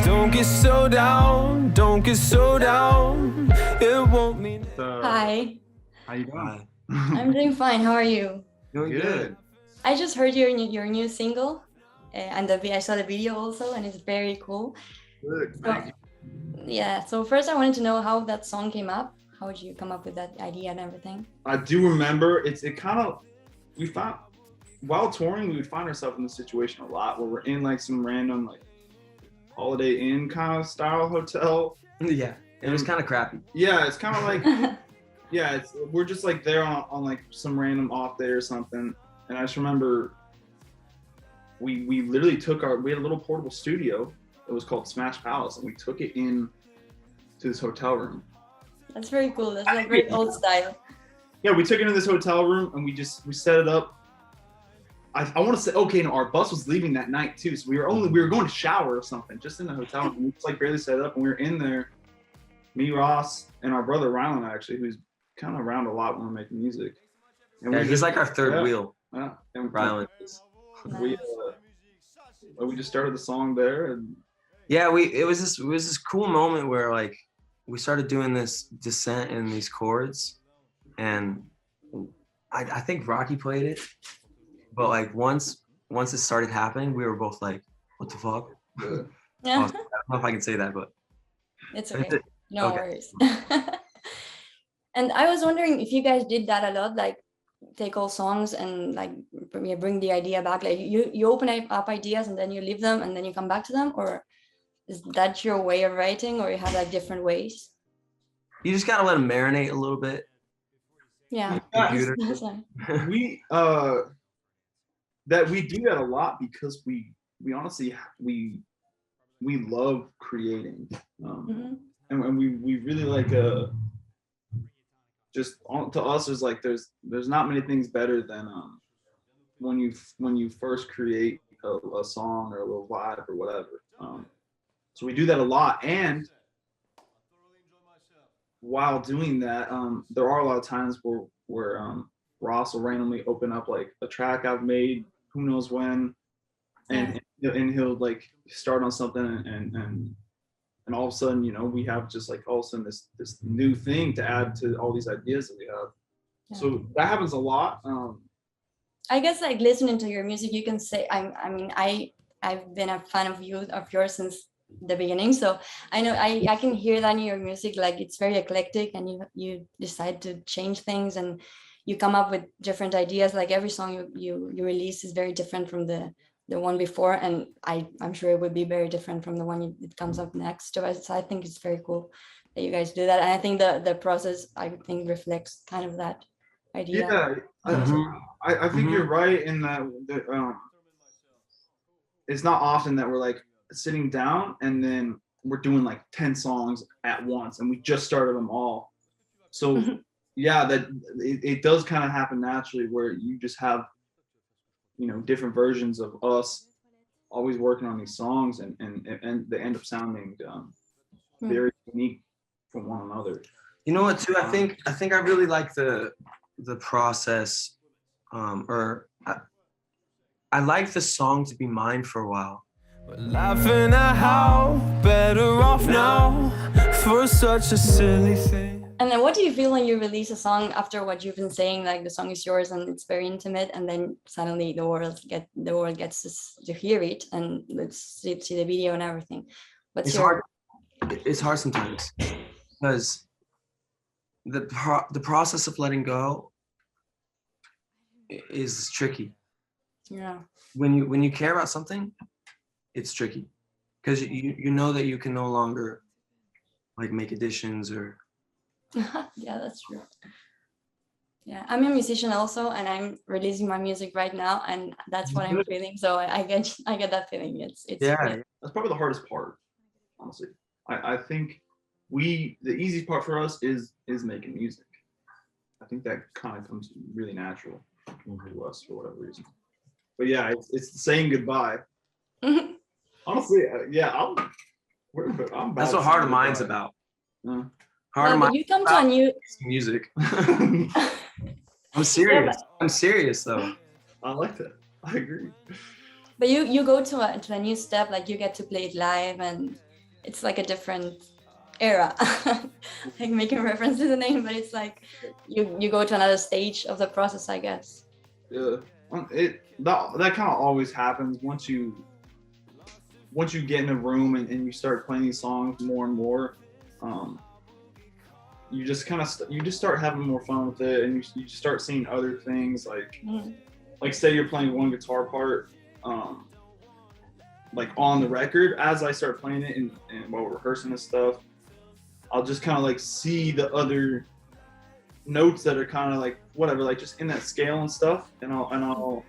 Don't get so down, don't get so down. It won't mean. Hi. How you doing? I'm doing fine. How are you? Doing good. I just heard your new single, and I saw the video also, and it's very cool. Good. So, yeah. So first, I wanted to know how that song came up. How did you come up with that idea and everything? I do remember we found while touring, we would find ourselves in this situation a lot where we're in like some random like Holiday Inn kind of style hotel. Yeah, it was kind of crappy. Yeah, it's kind of like we're just like there on like some random off day or something. And I just remember we literally we had a little portable studio. It was called Smash Palace, and we took it in to this hotel room. That's very cool. That's like very old style. Yeah, we took it into this hotel room and we set it up. I want to say, okay, no, our bus was leaving that night too, so we were going to shower or something just in the hotel room. We just like barely set it up, and we were in there, me, Ross, and our brother Rylan actually, who's kind of around a lot when we're making music. And he's like our third wheel. Yeah, and Rylan is. We just started the song there, and yeah, it was this cool moment where like we started doing this descent in these chords, and I think Rocky played it, but like once it started happening, we were both like, "What the fuck?" Yeah. I don't know if I can say that, but it's okay. No okay. worries. And I was wondering if you guys did that a lot, like take all songs and like bring the idea back. Like you open up ideas and then you leave them and then you come back to them, or is that your way of writing, or you have like different ways? You just gotta let them marinate a little bit. Yeah. we do that a lot because we honestly we love creating, and we really like just to us there's like there's not many things better than when you first create a song or a little vibe or whatever. So we do that a lot, and while doing that, there are a lot of times where Ross will randomly open up like a track I've made, who knows when, and he'll like start on something, and all of a sudden, you know, we have just like all of a sudden this new thing to add to all these ideas that we have. Yeah. So that happens a lot. I guess like listening to your music, you can say I've been a fan of yours since the beginning, so I know I can hear that in your music. Like it's very eclectic, and you decide to change things, and you come up with different ideas. Like every song you release is very different from the one before, and I'm sure it would be very different from the one that comes up next to us. So I think it's very cool that you guys do that, and I think the process I think reflects kind of that idea. Yeah, I think you're right in that it's not often that we're like sitting down and then we're doing like 10 songs at once and we just started them all. So yeah, that it does kind of happen naturally where you just have, you know, different versions of us always working on these songs, and they end up sounding very unique from one another. You know what too? I think I really like the process, or I like the song to be mine for a while. We're laughing at how better off now for such a silly thing. And then what do you feel when you release a song after what you've been saying, like the song is yours and it's very intimate, and then suddenly the world gets to hear it and let's see the video and everything? It's hard sometimes because the process of letting go is tricky. Yeah. When you care about something, it's tricky because you know that you can no longer like make additions or. Yeah, that's true. Yeah, I'm a musician also, and I'm releasing my music right now, and that's what I'm feeling. So I get that feeling. It's yeah. That's probably the hardest part, honestly. I think the easy part for us is making music. I think that kind of comes really natural to us for whatever reason. But yeah, it's saying goodbye. Honestly, yeah, I'm that's what Heart of Mine's about. Heart of Mine. You come to a new music. I'm serious. I'm serious though. I like that. I agree. But you go to a new step, like you get to play it live, and it's like a different era. Like making reference to the name, but it's like you go to another stage of the process, I guess. Yeah, that kind of always happens once you get in a room and you start playing these songs more and more. You just start having more fun with it, and you start seeing other things like say you're playing one guitar part, like on the record. As I start playing it and while we're rehearsing this stuff, I'll just kind of like see the other notes that are kind of like whatever, like just in that scale and stuff, and I'll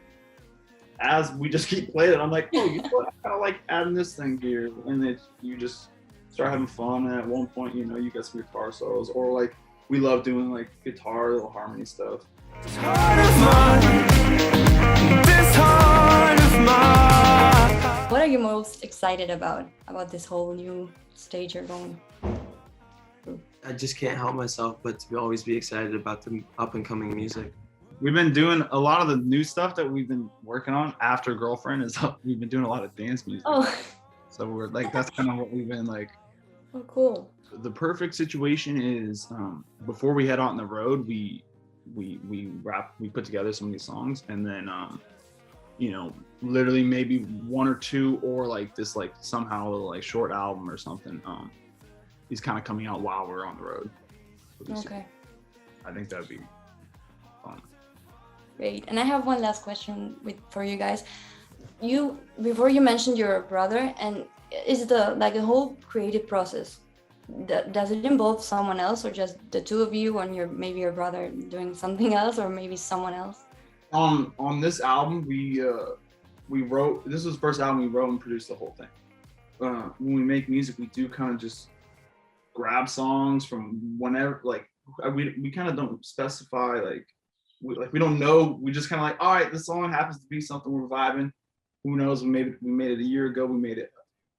as we just keep playing it, I'm like, oh, you know what? I kind of like adding this thing here, and then you just start having fun. And at one point, you know, you get some guitar solos, or like we love doing like guitar, little harmony stuff. This heart of mine, this heart of mine. What are you most excited about this whole new stage you're going? I just can't help myself but to always be excited about the up and coming music. We've been doing a lot of the new stuff that we've been working on after Girlfriend is up. We've been doing a lot of dance music. Oh, So we're like, that's kind of what we've been like. oh, cool. The perfect situation is before we head out on the road, we put together some of these songs, and then you know, literally maybe one or two, or like this like somehow a little like short album or something. He's kind of coming out while we're on the road. Okay, I think that'd be fun. great. And I have one last question for you guys. Before you mentioned your brother, and is the whole creative process, does it involve someone else, or just the two of you, and maybe your brother doing something else, or maybe someone else? On this album, we wrote. This was the first album we wrote and produced the whole thing. When we make music, we do kind of just grab songs from whenever. Like we kind of don't specify. We don't know. We just kind of like, all right, this song happens to be something we're vibing. Who knows? We made it a year ago. We made it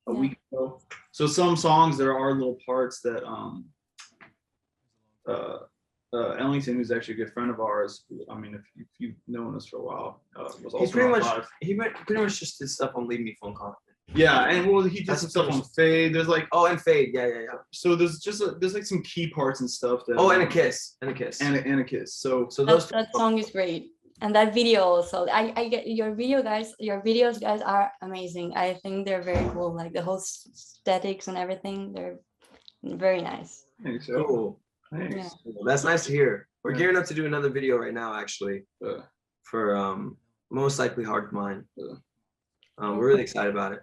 a week ago. So some songs, there are little parts that Ellington, who's actually a good friend of ours, I mean, if you've known us for a while, was also he pretty much just did stuff on Leave Me Phone Confident. Yeah, and well, he did some stuff on Fade. There's like and Fade, yeah. So there's like some key parts and stuff that. And a kiss. And a kiss. So that song is great, and that video also. I get your video, guys. Your videos, guys, are amazing. I think they're very cool. Like the whole aesthetics and everything, they're very nice. Thanks. Cool. Thanks. Yeah. That's nice to hear. We're gearing up to do another video right now, actually, for most likely Hard to Mine. We're really excited about it.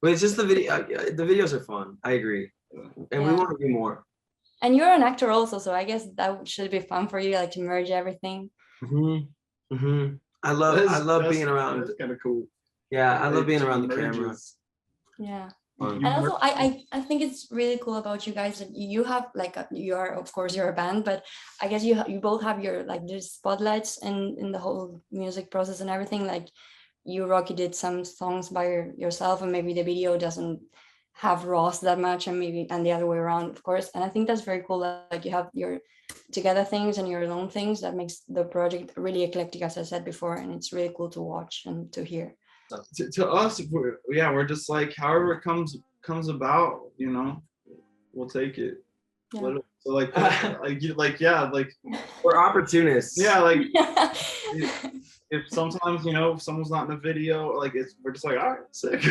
But it's just the video. The videos are fun. I agree, and we want to do more. And you're an actor also, so I guess that should be fun for you, like to merge everything. I love being around. That's kind of cool. Yeah, I love being around the camera. Yeah. Fun. And also, I think it's really cool about you guys that you have like you're a band, but I guess you both have your like there's spotlights in the whole music process and everything. Like you, Rocky, did some songs by yourself, and maybe the video doesn't have Ross that much, and the other way around, of course. And I think that's very cool. Like you have your together things and your own things that makes the project really eclectic, as I said before, and it's really cool to watch and to hear. To us, we're just like however it comes about, you know, we'll take it. Yeah. So like We're opportunists. Yeah, like if sometimes, you know, if someone's not in the video, like we're just like, all right, sick.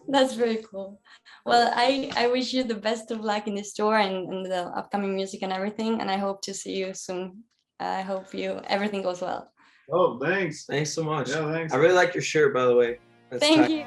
That's very cool. Well, I wish you the best of luck in this tour and the upcoming music and everything, and I hope to see you soon. I hope everything goes well. Oh, thanks. Thanks so much. Yeah, thanks. I really like your shirt, by the way. That's Thank tight. you.